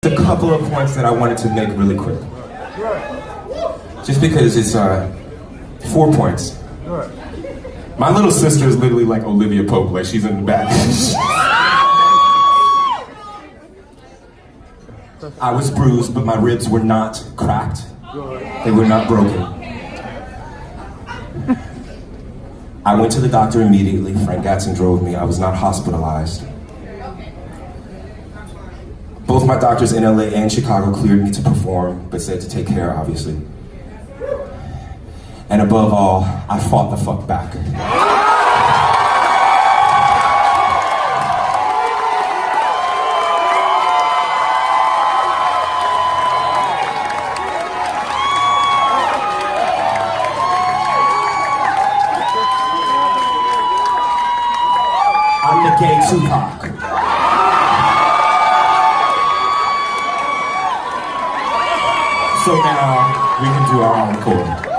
A couple of points that I wanted to make really quick. Just because it's 4 points. My little sister is literally like Olivia Pope, like she's in the back. I was bruised, but my ribs were not cracked. They were not broken. I went to the doctor immediately. Frank Gatson drove me. I was not hospitalized. Both my doctors in LA and Chicago cleared me to perform, but said to take care, obviously. And above all, I fought the fuck back. I'm the gay Tupac. So now we can do our encore.